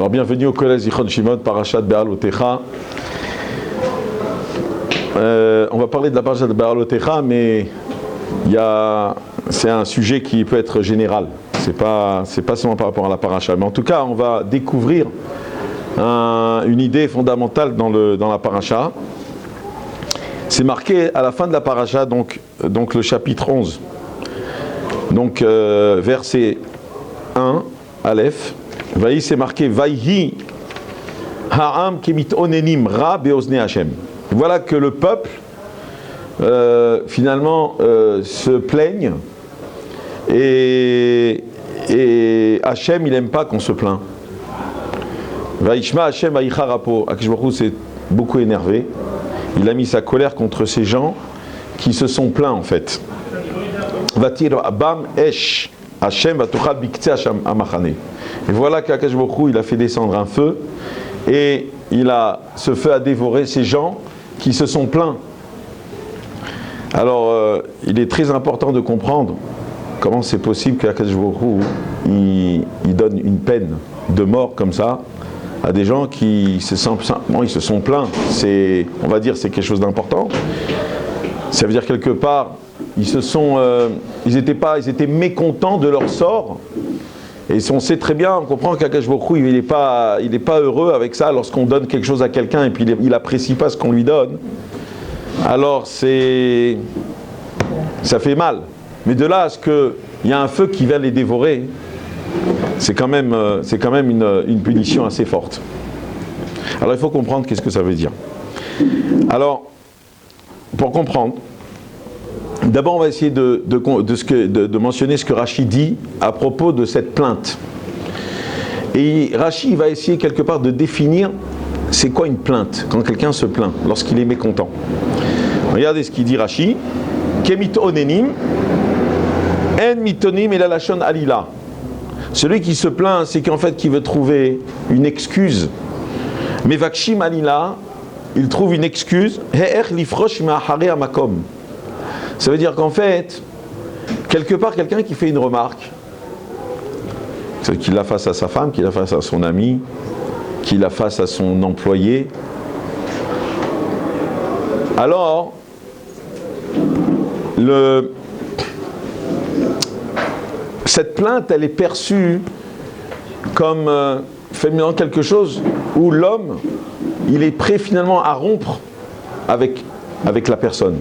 Alors bienvenue au collège Zichron Shimon, Parashat Be'alotecha. On va parler de la Parashat Be'alotecha, mais c'est un sujet qui peut être général. C'est pas seulement par rapport à la Parashat. Mais en tout cas, on va découvrir une idée fondamentale dans la Parashat. C'est marqué à la fin de la Parashat, donc le chapitre 11. Donc verset 1, Aleph. Vaï, c'est marqué Vaïhi ha'am kemit onenim ra be'ozne Hashem. Voilà que le peuple finalement se plaigne et Hashem il n'aime pas qu'on se plaint. Vaïshma Hashem vaïcha rapo. Akadosh Baruch Hu s'est beaucoup énervé. Il a mis sa colère contre ces gens qui se sont plaints en fait. Vatir abam esh Hashem vatuchal bikte Hashem amachane. Et voilà qu'Akadosh Baruch Hu, il a fait descendre un feu et ce feu a dévoré ces gens qui se sont plaints. Alors, il est très important de comprendre comment c'est possible qu'Akadosh Baruch Hu, il donne une peine de mort comme ça à des gens qui se sont plaints. On va dire c'est quelque chose d'important. Ça veut dire quelque part, ils étaient mécontents de leur sort. Et on sait très bien, on comprend qu'Akadosh Baruch Hu, il n'est pas heureux avec ça lorsqu'on donne quelque chose à quelqu'un et puis il n'apprécie pas ce qu'on lui donne. Alors ça fait mal. Mais de là à ce qu'il y a un feu qui vient les dévorer, c'est quand même une punition assez forte. Alors il faut comprendre qu'est-ce que ça veut dire. Alors, pour comprendre, d'abord, on va essayer de mentionner ce que Rashi dit à propos de cette plainte. Et Rashi va essayer quelque part de définir c'est quoi une plainte, quand quelqu'un se plaint, lorsqu'il est mécontent. Regardez ce qu'il dit Rashi. Kemit onenim, en mitonim et la lachon alila. Celui qui se plaint, c'est qu'en fait, qu'il veut trouver une excuse. Mais vakshim alila, il trouve une excuse. He'er lifrosh ma'ahare amakom. Ça veut dire qu'en fait, quelque part, quelqu'un qui fait une remarque, qu'il la fasse à sa femme, qu'il la fasse à son ami, qu'il la fasse à son employé, alors, cette plainte, elle est perçue comme faisant quelque chose où l'homme, il est prêt finalement à rompre avec la personne.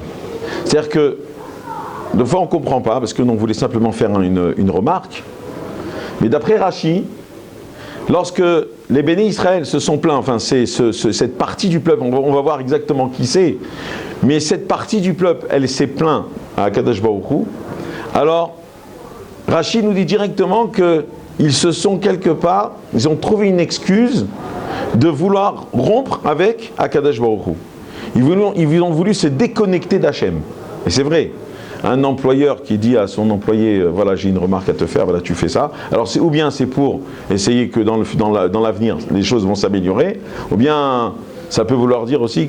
C'est-à-dire que, de fois on ne comprend pas, parce que l'on voulait simplement faire une remarque, mais d'après Rashi, lorsque les bénis Israël se sont plaints, enfin c'est cette partie du peuple, on va voir exactement qui c'est, mais cette partie du peuple, elle s'est plainte à Akadosh Baruch Hu, alors Rashi nous dit directement qu'ils se sont quelque part, ils ont trouvé une excuse de vouloir rompre avec Akadosh Baruch Hu. Ils ont voulu se déconnecter d'Hachem. Et c'est vrai, un employeur qui dit à son employé, voilà, j'ai une remarque à te faire, voilà, tu fais ça. Alors ou bien c'est pour essayer que dans l'avenir, les choses vont s'améliorer, ou bien ça peut vouloir dire aussi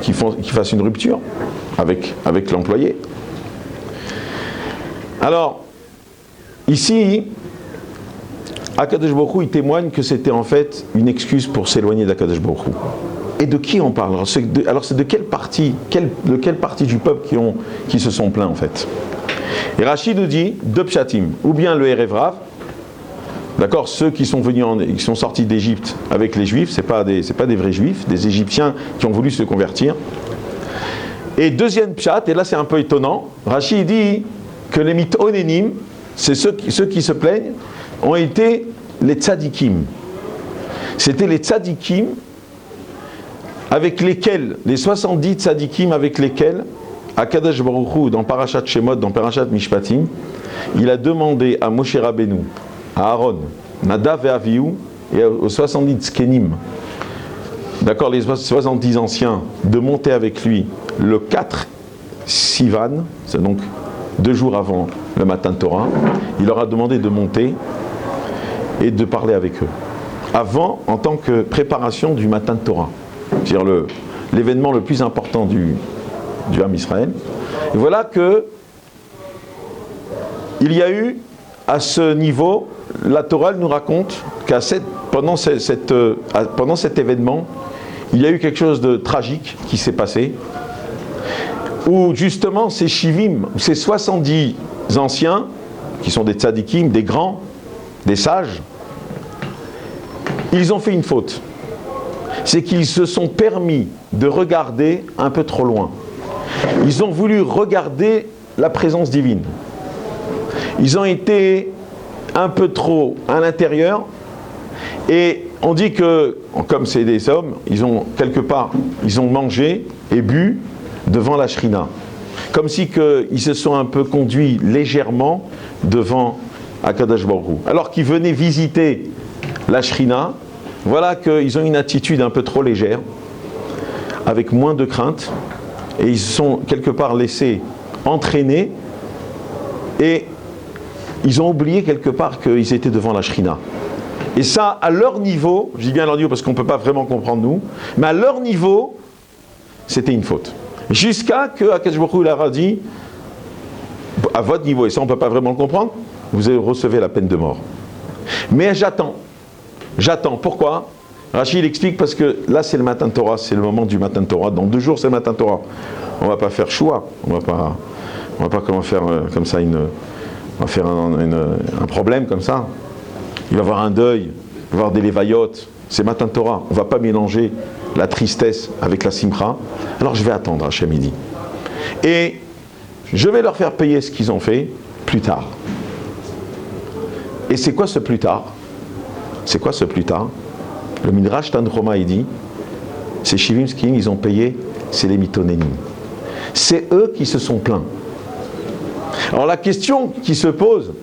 qu'il fasse une rupture avec l'employé. Alors, ici, Akadosh Baruch Hu, il témoigne que c'était en fait une excuse pour s'éloigner d'Akadosh Baruch Hu. Et de qui on parle? Alors c'est de quelle partie du peuple qui se sont plaints en fait? Et Rashi nous dit deux pshatim, ou bien le Erev Rav, d'accord, ceux qui sont sortis d'Égypte avec les Juifs, c'est pas des vrais Juifs, des Égyptiens qui ont voulu se convertir. Et deuxième pshat, et là c'est un peu étonnant, Rashi dit que les mitonenim, c'est ceux qui se plaignent, ont été les tzadikim. C'était les tzadikim avec lesquels, les 70 tzadikim avec lesquels, Akadosh Baruch Hu, dans Parashat Shemot, dans Parashat Mishpatim, il a demandé à Moshe Rabbeinu, à Aaron, Nadav et Avihu, et aux 70 tzkenim, d'accord, les 70 anciens, de monter avec lui le 4 Sivan, c'est donc 2 jours avant le Matan Torah, il leur a demandé de monter et de parler avec eux. Avant, en tant que préparation du Matan Torah. C'est-à-dire l'événement le plus important du Ham Israël. Et voilà que il y a eu à ce niveau, la Torah nous raconte qu'à pendant cet événement, il y a eu quelque chose de tragique qui s'est passé, où justement ces Shivim, ces 70 anciens, qui sont des tzadikim, des grands, des sages, ils ont fait une faute. C'est qu'ils se sont permis de regarder un peu trop loin. Ils ont voulu regarder la présence divine. Ils ont été un peu trop à l'intérieur, et on dit que, comme c'est des hommes, ils ont quelque part, ils ont mangé et bu devant la shrina. Comme si ils se sont un peu conduits légèrement devant Akadosh Baruch Hu. Alors qu'ils venaient visiter la shrina, voilà qu'ils ont une attitude un peu trop légère, avec moins de crainte, et ils se sont quelque part laissés entraîner, et ils ont oublié quelque part qu'ils étaient devant la shrina. Et ça, à leur niveau, je dis bien à leur niveau parce qu'on ne peut pas vraiment comprendre nous, mais à leur niveau, c'était une faute. Jusqu'à que Akadosh Baruch Hu leur a dit, à votre niveau, et ça on ne peut pas vraiment le comprendre, vous recevez la peine de mort. Mais j'attends. Pourquoi? Rachid il explique parce que là c'est le matin de Torah, c'est le moment du matin de Torah. Dans 2 jours c'est le matin de Torah. On ne va pas faire choix, on va pas comment faire comme ça on va faire un problème comme ça. Il va y avoir un deuil, il va y avoir des lévayotes. C'est matin de Torah. On ne va pas mélanger la tristesse avec la simcha. Alors je vais attendre, Hachem il dit. Et je vais leur faire payer ce qu'ils ont fait plus tard. Et c'est quoi ce plus tard? C'est quoi ce plus tard? Le Midrash Tanchuma il dit, ces Shivim Skin, ils ont payé, c'est les Mitonénim. C'est eux qui se sont plaints. Alors la question qui se pose,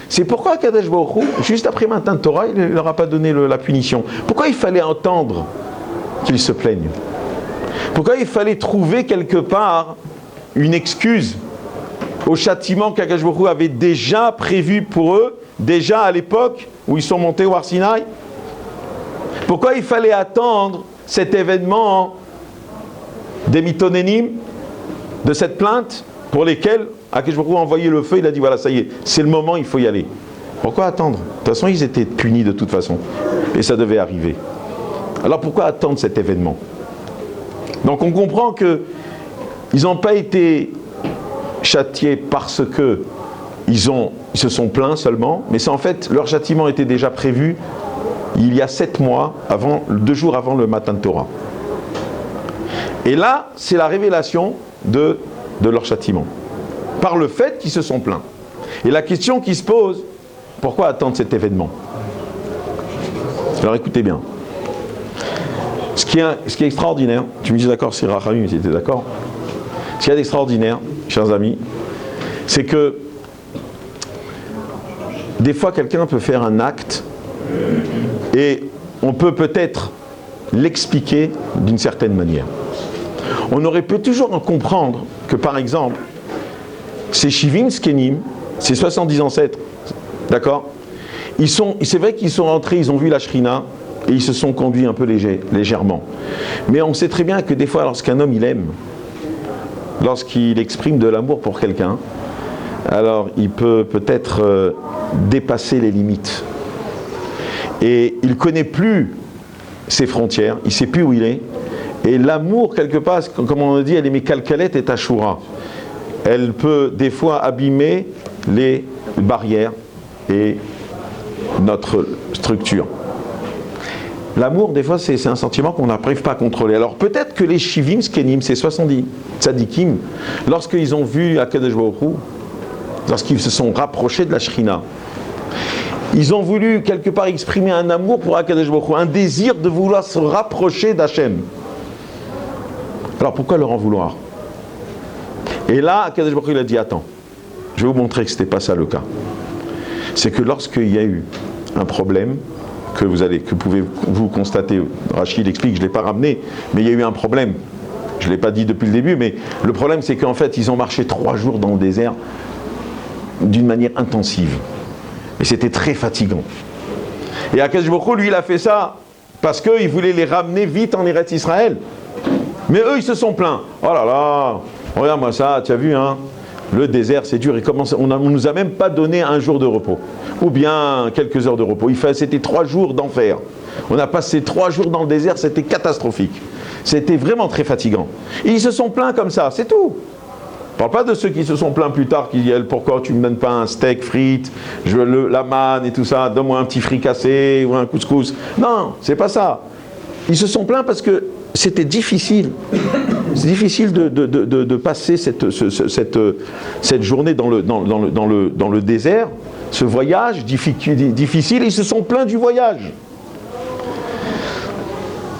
c'est pourquoi Kadesh Baruch Hu, juste après matin de Torah, il ne leur a pas donné la punition? Pourquoi il fallait entendre qu'ils se plaignent? Pourquoi il fallait trouver quelque part une excuse au châtiment qu'Akadosh Baruch Hu avait déjà prévu pour eux, déjà à l'époque où ils sont montés au Har Sinaï? Pourquoi il fallait attendre cet événement des Mitonénim, de cette plainte, pour lesquels Akadosh Baruch Hu a envoyé le feu, il a dit voilà, ça y est, c'est le moment, il faut y aller. Pourquoi attendre? De toute façon, ils étaient punis de toute façon. Et ça devait arriver. Alors pourquoi attendre cet événement? Donc on comprend qu'ils n'ont pas été châtiés parce que ils se sont plaints seulement, mais c'est en fait, leur châtiment était déjà prévu il y a 7 mois, 2 jours avant le matin de Torah. Et là, c'est la révélation de leur châtiment, par le fait qu'ils se sont plaints. Et la question qui se pose, pourquoi attendre cet événement? Alors écoutez bien. Ce qui est extraordinaire, tu me dis d'accord, c'est Rachamim, si tu es d'accord. Ce qu'il y a d'extraordinaire, chers amis, c'est que des fois quelqu'un peut faire un acte et on peut peut-être l'expliquer d'une certaine manière. On aurait pu toujours en comprendre que par exemple, ces Shivim Skenim, ces 70 ancêtres, d'accord, c'est vrai qu'ils sont rentrés, ils ont vu la Shrina et ils se sont conduits un peu légèrement. Mais on sait très bien que des fois, lorsqu'un homme il aime, lorsqu'il exprime de l'amour pour quelqu'un, alors il peut peut-être dépasser les limites. Et il ne connaît plus ses frontières, il ne sait plus où il est. Et l'amour, quelque part, comme on dit, elle est Mekalkalet et Tashura. Elle peut des fois abîmer les barrières et notre structure. L'amour, des fois, c'est un sentiment qu'on n'arrive pas à contrôler. Alors peut-être que les Shivim Skenim, ces 70 tzadikim, lorsqu'ils ont vu Akadosh Baruch Hu, lorsqu'ils se sont rapprochés de la Shrina, ils ont voulu quelque part exprimer un amour pour Akadosh Baruch Hu, un désir de vouloir se rapprocher d'Hachem. Alors pourquoi leur en vouloir? Et là, Akadosh Baruch Hu il a dit attends, je vais vous montrer que ce n'était pas ça le cas. C'est que lorsqu'il y a eu un problème, que pouvez-vous constater, Rachid explique, je ne l'ai pas ramené, mais il y a eu un problème. Je ne l'ai pas dit depuis le début, mais le problème c'est qu'en fait ils ont marché 3 jours dans le désert d'une manière intensive. Et c'était très fatigant. Et Akadosh Baruch Hu, lui, il a fait ça parce qu'il voulait les ramener vite en Eretz Israël. Mais eux, ils se sont plaints. Oh là là, regarde-moi ça, tu as vu, hein, le désert, c'est dur. On ne nous a même pas donné un jour de repos. Ou bien quelques heures de repos. C'était 3 jours d'enfer. On a passé 3 jours dans le désert, c'était catastrophique. C'était vraiment très fatigant. Et ils se sont plaints comme ça, c'est tout. Je ne parle pas de ceux qui se sont plaints plus tard, qui disent pourquoi tu ne me donnes pas un steak frites, je veux la manne et tout ça, donne-moi un petit fricassé ou un couscous. Non, c'est pas ça. Ils se sont plaints parce que c'était difficile. C'est difficile de passer cette journée dans le désert, ce voyage difficile, ils se sont plaints du voyage.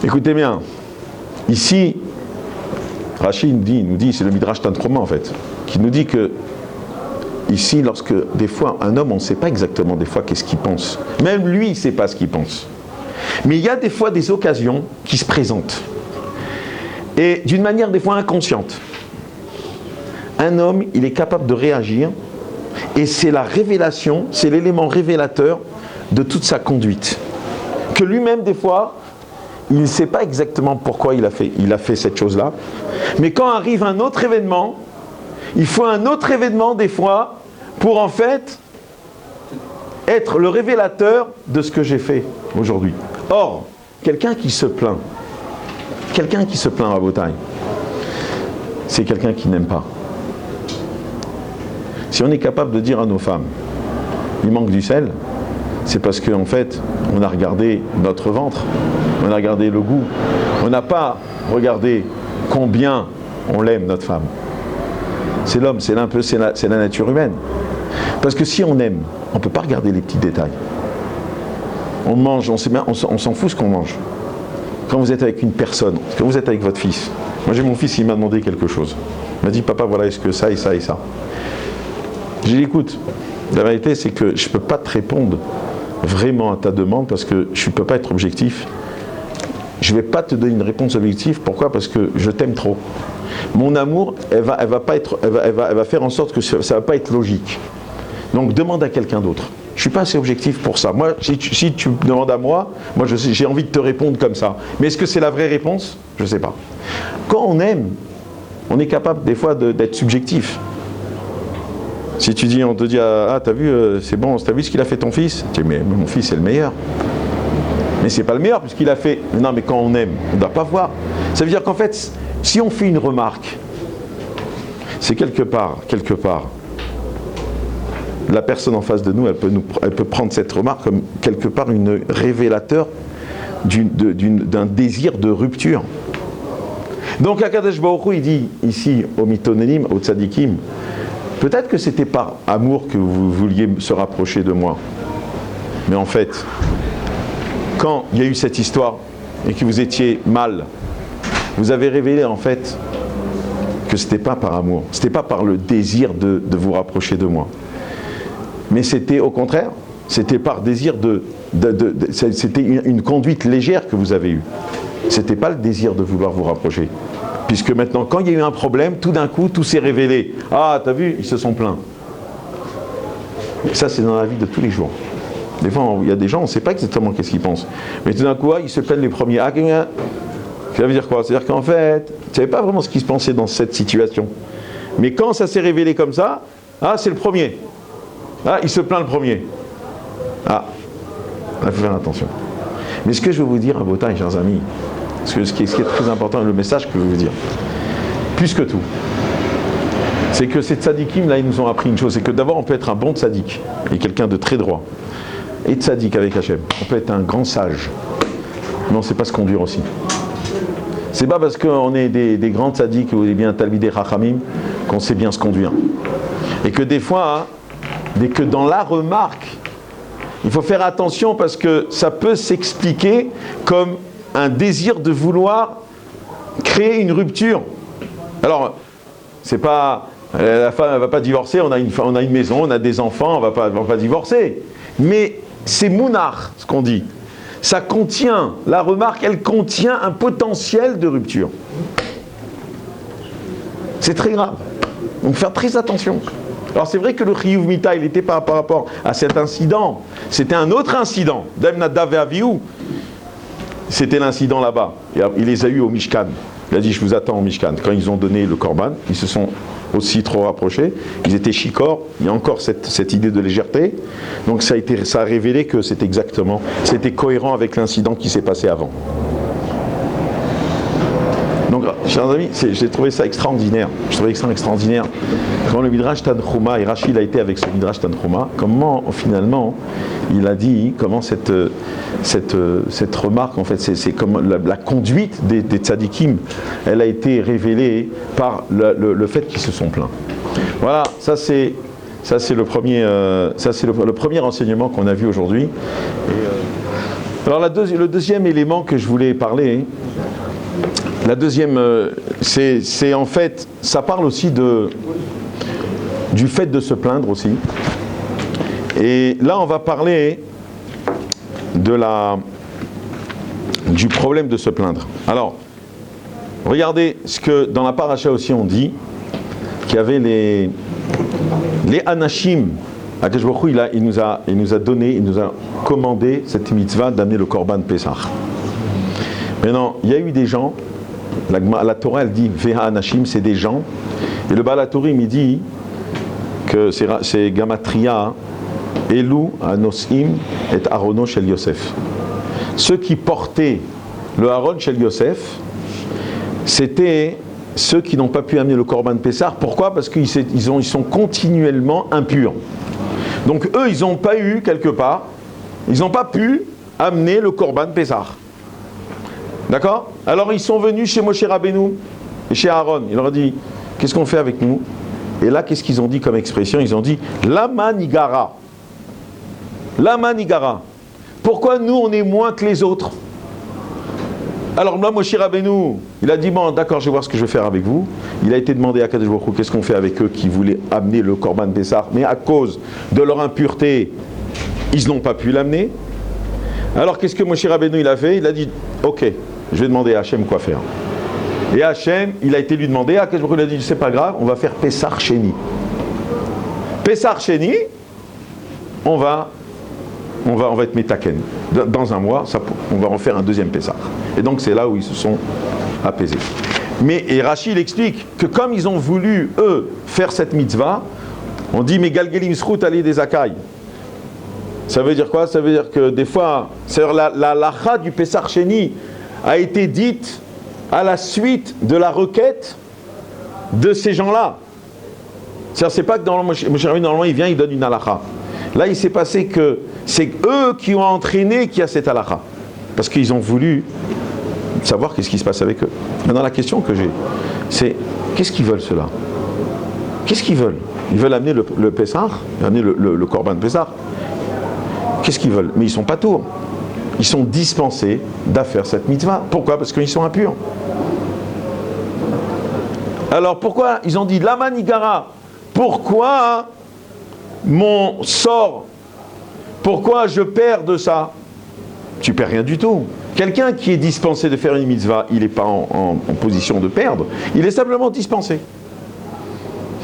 Écoutez bien, ici, Rachid nous dit, c'est le Midrash Tantroma en fait, qui nous dit que ici, lorsque des fois un homme, on ne sait pas exactement des fois qu'est-ce qu'il pense. Même lui, il ne sait pas ce qu'il pense. Mais il y a des fois des occasions qui se présentent. Et d'une manière des fois inconsciente. Un homme, il est capable de réagir et c'est la révélation, c'est l'élément révélateur de toute sa conduite. Que lui-même des fois, il ne sait pas exactement pourquoi il a fait cette chose-là. Mais quand arrive un autre événement, il faut un autre événement des fois pour en fait être le révélateur de ce que j'ai fait aujourd'hui. Or, quelqu'un qui se plaint à Botaï, c'est quelqu'un qui n'aime pas. Si on est capable de dire à nos femmes, il manque du sel, c'est parce qu'en fait, on a regardé notre ventre, on a regardé le goût, on n'a pas regardé combien on l'aime, notre femme. C'est l'homme, c'est la nature humaine. Parce que si on aime, on ne peut pas regarder les petits détails. On mange, on s'en fout ce qu'on mange. Quand vous êtes avec une personne, quand vous êtes avec votre fils, moi j'ai mon fils, il m'a demandé quelque chose. Il m'a dit, papa, voilà, est-ce que ça et ça et ça. J'ai dit, écoute, la vérité c'est que je ne peux pas te répondre vraiment à ta demande parce que je ne peux pas être objectif. Je ne vais pas te donner une réponse objective. Pourquoi ? Parce que je t'aime trop. Mon amour, elle va faire en sorte que ça ne va pas être logique. Donc demande à quelqu'un d'autre. Je ne suis pas assez objectif pour ça. Moi, si tu me demandes à moi j'ai envie de te répondre comme ça. Mais est-ce que c'est la vraie réponse ? Je ne sais pas. Quand on aime, on est capable des fois d'être subjectif. Si tu dis, on te dit, ah t'as vu, c'est bon, t'as vu ce qu'il a fait ton fils ? Tu dis, mais mon fils c'est le meilleur. Mais c'est pas le meilleur puisqu'il a fait. Non, mais quand on aime, on ne doit pas voir. Ça veut dire qu'en fait, si on fait une remarque, c'est quelque part, la personne en face de nous, elle peut prendre cette remarque comme quelque part une révélateur d'un désir de rupture. Donc Akadosh Baruch Hu, il dit ici au Mitonélim, au Tzadikim, peut-être que c'était par amour que vous vouliez se rapprocher de moi. Mais en fait, quand il y a eu cette histoire et que vous étiez mal, vous avez révélé en fait que ce n'était pas par amour, ce n'était pas par le désir de vous rapprocher de moi. Mais c'était au contraire, c'était par désir c'était une conduite légère que vous avez eue. Ce n'était pas le désir de vouloir vous rapprocher. Puisque maintenant, quand il y a eu un problème, tout d'un coup, tout s'est révélé. Ah, t'as vu, ils se sont plaints. Et ça, c'est dans la vie de tous les jours. Des fois, il y a des gens, on ne sait pas exactement qu'est-ce qu'ils pensent. Mais tout d'un coup, ils se plaignent les premiers. Ah, ça veut dire quoi ? C'est-à-dire qu'en fait, tu ne savais pas vraiment ce qui se passait dans cette situation. Mais quand ça s'est révélé comme ça, ah, c'est le premier. Ah, il se plaint le premier. Ah, il faut faire attention. Mais ce que je veux vous dire à Botaï, chers amis, ce qui est très important, le message que je veux vous dire, plus que tout, c'est que ces tzadikim, là, ils nous ont appris une chose, c'est que d'abord, on peut être un bon tzadik, et quelqu'un de très droit, et tzadik avec Hachem. On peut être un grand sage, mais on ne sait pas se conduire aussi. C'est pas parce qu'on est des grands tzadiks ou bien talmidei chachamim qu'on sait bien se conduire. Et que des fois, dès que dans la remarque, il faut faire attention parce que ça peut s'expliquer comme un désir de vouloir créer une rupture. Alors, c'est pas la femme elle va pas divorcer, on a une maison, on a des enfants, on va pas divorcer. Mais c'est mounar, ce qu'on dit. Ça contient, la remarque, elle contient un potentiel de rupture. C'est très grave. Donc faire très attention. Alors c'est vrai que le Chiyuv Mita, il n'était pas par rapport à cet incident. C'était un autre incident. D'Em Nadav et Avihu. c'était l'incident là-bas. Il les a eus au Mishkan. Il a dit, je vous attends au Mishkan. Quand ils ont donné le korban, ils se sont aussi trop rapprochés. Ils étaient chicors. Il y a encore cette idée de légèreté. Donc ça a révélé que c'était cohérent avec l'incident qui s'est passé avant. Donc, chers amis, j'ai trouvé ça extraordinaire. Je trouvais ça extraordinaire. Quand le Midrash Tanchuma, et Rachid a été avec ce Midrash Tanchuma, comment finalement il a dit, comment cette remarque, en fait, c'est comme la conduite des tzadikim, elle a été révélée par le fait qu'ils se sont plaints. Voilà, ça c'est le premier enseignement qu'on a vu aujourd'hui. Alors le deuxième élément que je voulais parler. La deuxième, c'est en fait, ça parle aussi du fait de se plaindre aussi. Et là, on va parler du problème de se plaindre. Alors, regardez ce que dans la paracha aussi on dit, qu'il y avait les anashim. Akadosh Baruch Hu, il nous a commandé cette mitzvah d'amener le korban Pessah. Maintenant, il y a eu des gens. La Torah elle dit Veha Anashim, c'est des gens, et le Baal HaTurim il dit que c'est Gamatria Elu Anosim et Arono Shel Yosef. Ceux qui portaient le Aaron Shel Yosef, c'était ceux qui n'ont pas pu amener le Korban Pessah. Pourquoi? Parce qu'ils sont continuellement impurs. Donc eux ils n'ont pas eu quelque part, ils n'ont pas pu amener le Korban Pessah. D'accord? Alors ils sont venus chez Moshe Rabbeinu et chez Aaron. Il leur a dit, qu'est-ce qu'on fait avec nous? Et là, qu'est-ce qu'ils ont dit comme expression? Ils ont dit, Lama Nigara. Lama Nigara. Pourquoi nous, on est moins que les autres? Alors là, Moshe Rabbeinu, il a dit, bon, d'accord, je vais voir ce que je vais faire avec vous. Il a été demandé à Kadosh Baruch Hu, qu'est-ce qu'on fait avec eux qui voulaient amener le Korban Pessah, mais à cause de leur impureté, ils n'ont pas pu l'amener. Alors qu'est-ce que Moshe Rabbeinu il a fait? Il a dit, ok, je vais demander à Hachem quoi faire. Et Hachem, il a été lui demandé, Kadosh Baruch Hu il a dit, c'est pas grave, on va faire Pessah Sheni. Pessah Sheni, on va être Metaken. Dans un mois, on va en faire un deuxième Pessah. Et donc c'est là où ils se sont apaisés. Et Rachid explique que comme ils ont voulu, eux, faire cette mitzvah, on dit, mais Galgelim Srout Ali des Akai. Ça veut dire quoi? Ça veut dire que des fois, la lacha du Pessah Sheni a été dite à la suite de la requête de ces gens-là. C'est pas que dans Moshe Rabbeinu, normalement, il vient, il donne une halakha. Là, il s'est passé que c'est eux qui ont entraîné qu'il y a cette halakha. Parce qu'ils ont voulu savoir qu'est-ce qui se passe avec eux. Maintenant, la question que j'ai, c'est qu'est-ce qu'ils veulent ceux-là? Qu'est-ce qu'ils veulent? Ils veulent amener le Pessah, amener le Korban Pessah. Qu'est-ce qu'ils veulent? Mais ils sont pas tours. Ils sont dispensés d'affaire cette mitzvah. Pourquoi? Parce qu'ils sont impurs. Alors pourquoi ils ont dit Lama Nigara? Pourquoi mon sort? Pourquoi je perds de ça? Tu perds rien du tout. Quelqu'un qui est dispensé de faire une mitzvah, il n'est pas en position de perdre. Il est simplement dispensé.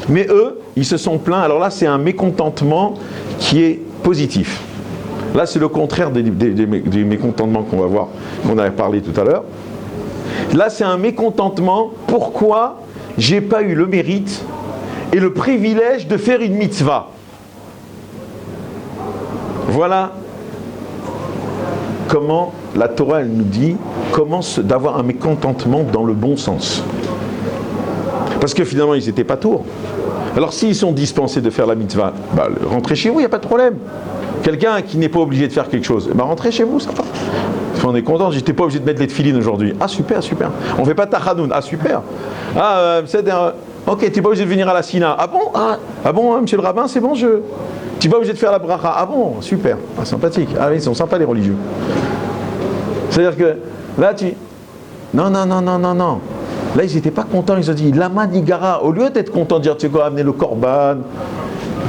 Mais eux, ils se sont plaints. Alors là, c'est un mécontentement qui est positif. Là, c'est le contraire des mécontentements qu'on va voir, qu'on avait parlé tout à l'heure. Là, c'est un mécontentement. Pourquoi j'ai pas eu le mérite et le privilège de faire une mitzvah? Voilà comment la Torah, elle nous dit comment d'avoir un mécontentement dans le bon sens. Parce que finalement, ils n'étaient pas tours. Alors, s'ils sont dispensés de faire la mitzvah, rentrez chez vous, il n'y a pas de problème. Quelqu'un qui n'est pas obligé de faire quelque chose, rentrez chez vous, ça va. On est content, j'étais pas obligé de mettre les tefilines aujourd'hui. Ah super, super. On fait pas tachanoun. Ah super. Ok, tu n'es pas obligé de venir à la Sina. Ah bon? Ah bon, monsieur le rabbin, c'est bon, tu n'es pas obligé de faire la bracha. Ah bon, super. Ah, sympathique. Ah oui, ils sont sympas les religieux. C'est-à-dire que là, Non. Là, ils n'étaient pas contents, ils ont dit Lama Nigara. Au lieu d'être contents de dire, tu sais quoi, amener le korban.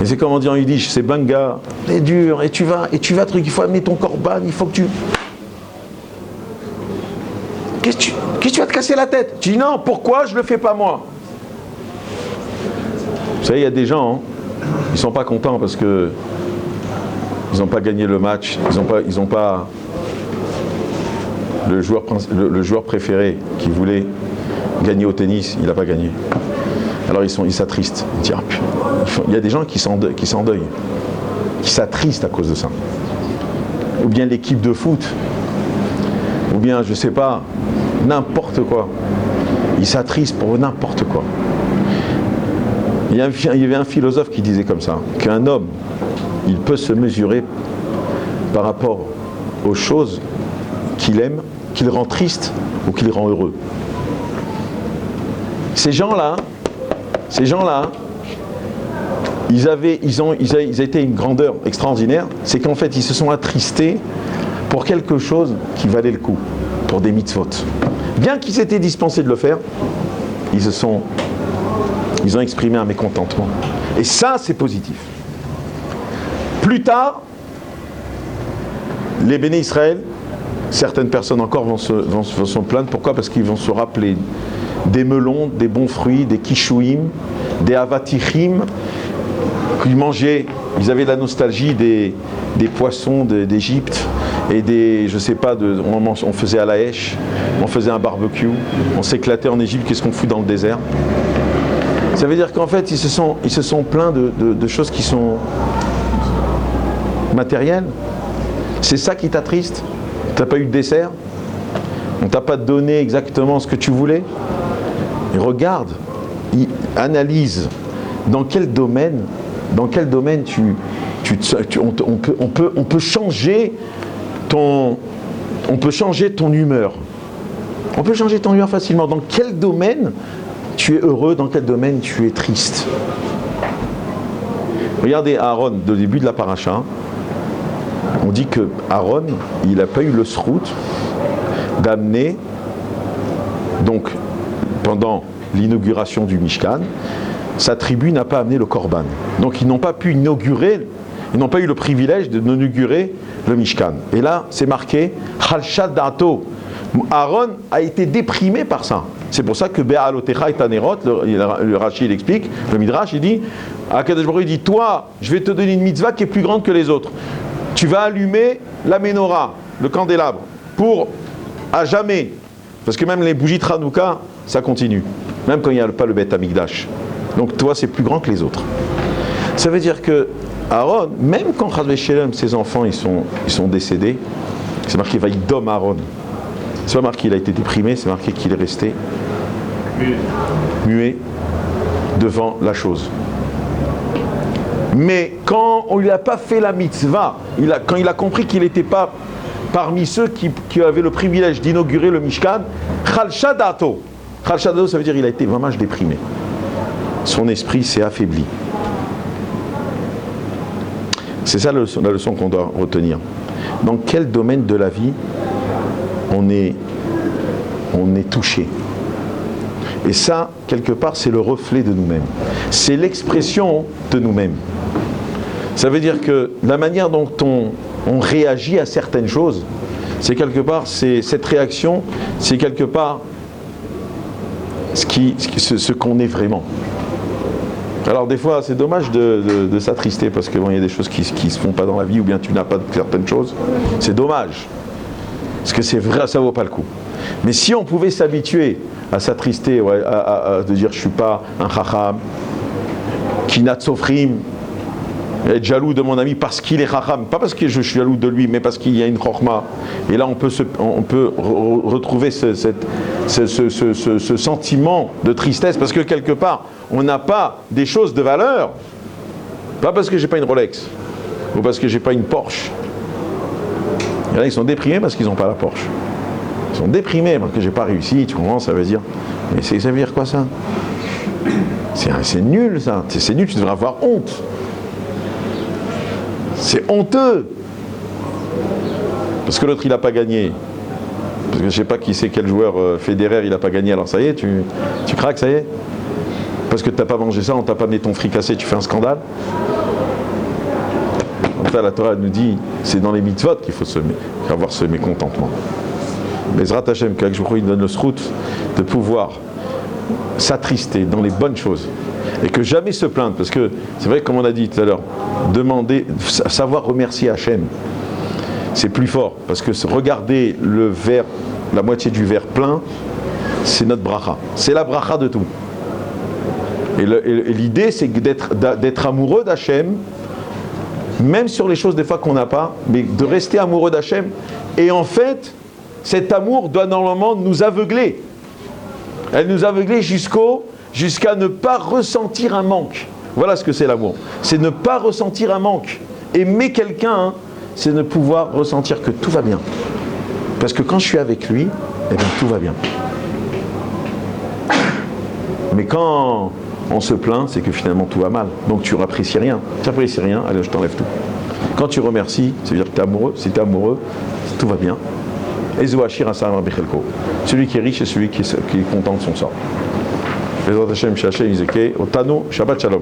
Et c'est comme on dit en yiddish, c'est banga, c'est dur, et tu vas, il faut amener ton korban, il faut que tu... Qu'est-ce que tu vas te casser la tête? Tu dis non, pourquoi je ne le fais pas moi? Vous savez, il y a des gens, ils ne sont pas contents parce que ils n'ont pas gagné le match, ils n'ont pas le joueur préféré qui voulait gagner au tennis, il n'a pas gagné. Alors ils s'attristent. Il y a des gens qui s'endeuillent, qui s'attristent à cause de ça. Ou bien l'équipe de foot, ou bien je sais pas, n'importe quoi. Ils s'attristent pour n'importe quoi. Il y avait un philosophe qui disait comme ça, qu'un homme, il peut se mesurer par rapport aux choses qu'il aime, qu'il rend triste ou qu'il rend heureux. Ces gens-là, ils ont été une grandeur extraordinaire, c'est qu'en fait ils se sont attristés pour quelque chose qui valait le coup, pour des mitzvot. Bien qu'ils étaient dispensés de le faire, ils ont exprimé un mécontentement. Et ça, c'est positif. Plus tard, les béné Israël, certaines personnes encore vont se plaindre. Pourquoi ? Parce qu'ils vont se rappeler des melons, des bons fruits, des kishouim, des avatichim qu'ils mangeaient. Ils avaient la nostalgie des poissons d'Égypte et des, je sais pas, on faisait à la hèche, on faisait un barbecue, on s'éclatait en Égypte. Qu'est-ce qu'on fout dans le désert ? Ça veut dire qu'en fait, ils se sont plaints de choses qui sont matérielles. C'est ça qui t'attriste ? Tu n'as pas eu de dessert ? On t'a pas donné exactement ce que tu voulais ? Et regarde, analyse dans quel domaine on peut changer ton humeur. On peut changer ton humeur facilement. Dans quel domaine tu es heureux, dans quel domaine tu es triste. Regardez Aaron, au début de la paracha, on dit que Aaron, il n'a pas eu le srout d'amener, donc pendant l'inauguration du Mishkan, sa tribu n'a pas amené le Korban. Donc ils n'ont pas pu inaugurer, ils n'ont pas eu le privilège d'inaugurer le Mishkan. Et là, c'est marqué Chalshad Dato. Aaron a été déprimé par ça. C'est pour ça que Be'alotecha et Tanerot, le Rashi il explique, le Midrash il dit, Akadosh Baruch Hu dit, toi, je vais te donner une mitzvah qui est plus grande que les autres. Tu vas allumer la menorah, le candélabre, pour à jamais. Parce que même les bougies de Hanouka, ça continue. Même quand il n'y a pas le Beth Amikdash. Donc toi, c'est plus grand que les autres. Ça veut dire que Aaron, même quand Chas v'Shelem, ses enfants, ils sont décédés, c'est marqué Vaïdom Aaron. C'est pas marqué qu'il a été déprimé, c'est marqué qu'il est resté muet devant la chose. Mais quand on lui a pas fait la mitzvah, quand il a compris qu'il n'était pas parmi ceux qui avaient le privilège d'inaugurer le Mishkan, Chalshadato. Chalshadato, ça veut dire qu'il a été vraiment déprimé. Son esprit s'est affaibli. C'est ça la leçon qu'on doit retenir. Dans quel domaine de la vie on est touché? Et ça, quelque part, c'est le reflet de nous-mêmes. C'est l'expression de nous-mêmes. Ça veut dire que la manière dont on réagit à certaines choses, c'est quelque part, cette réaction, c'est quelque part ce qu'on est vraiment. Alors des fois, c'est dommage de s'attrister parce que bon, il y a des choses qui se font pas dans la vie ou bien tu n'as pas de certaines choses. C'est dommage. Parce que c'est vrai, ça vaut pas le coup. Mais si on pouvait s'habituer à s'attrister, de dire je suis pas un chacham, kinat sofrim, être jaloux de mon ami parce qu'il est chacham, pas parce que je suis jaloux de lui, mais parce qu'il y a une chorma. Et là, on peut retrouver ce sentiment de tristesse parce que quelque part, on n'a pas des choses de valeur. Pas parce que j'ai pas une Rolex ou parce que j'ai pas une Porsche. Il y en a qui sont déprimés parce qu'ils n'ont pas la Porsche. Ils sont déprimés parce que j'ai pas réussi. Tu comprends? Ça veut dire. Mais ça veut dire quoi ça? C'est nul ça. C'est nul. Tu devrais avoir honte. C'est honteux. Parce que l'autre il n'a pas gagné. Parce que je sais pas qui c'est quel joueur Federer il n'a pas gagné. Alors ça y est, tu craques, ça y est. Parce que tu n'as pas mangé ça, on t'a pas amené ton fricassé, tu fais un scandale. La Torah nous dit, c'est dans les mitzvot qu'il faut avoir ce mécontentement. Mais Zrat Hashem, qu'Akadosh Baruch Hu donne le srout de pouvoir s'attrister dans les bonnes choses et que jamais se plaindre, parce que c'est vrai, comme on a dit tout à l'heure, savoir remercier Hashem, c'est plus fort, parce que regarder le verre la moitié du verre plein, c'est notre bracha. C'est la bracha de tout. Et l'idée, c'est d'être amoureux d'Hachem, même sur les choses des fois qu'on n'a pas, mais de rester amoureux d'Hachem. Et en fait, cet amour doit normalement nous aveugler. Elle nous aveugler jusqu'à ne pas ressentir un manque. Voilà ce que c'est l'amour. C'est ne pas ressentir un manque. Aimer quelqu'un, c'est ne pouvoir ressentir que tout va bien. Parce que quand je suis avec lui, eh bien tout va bien. Mais quand on se plaint, c'est que finalement tout va mal. Donc tu n'apprécies rien. Tu n'apprécies rien, allez, je t'enlève tout. Quand tu remercies, ça veut dire que tu es amoureux. Si tu es amoureux, tout va bien. Celui qui est riche et celui qui est content de son sort. Bezrat Hashem, Shabbat Shalom.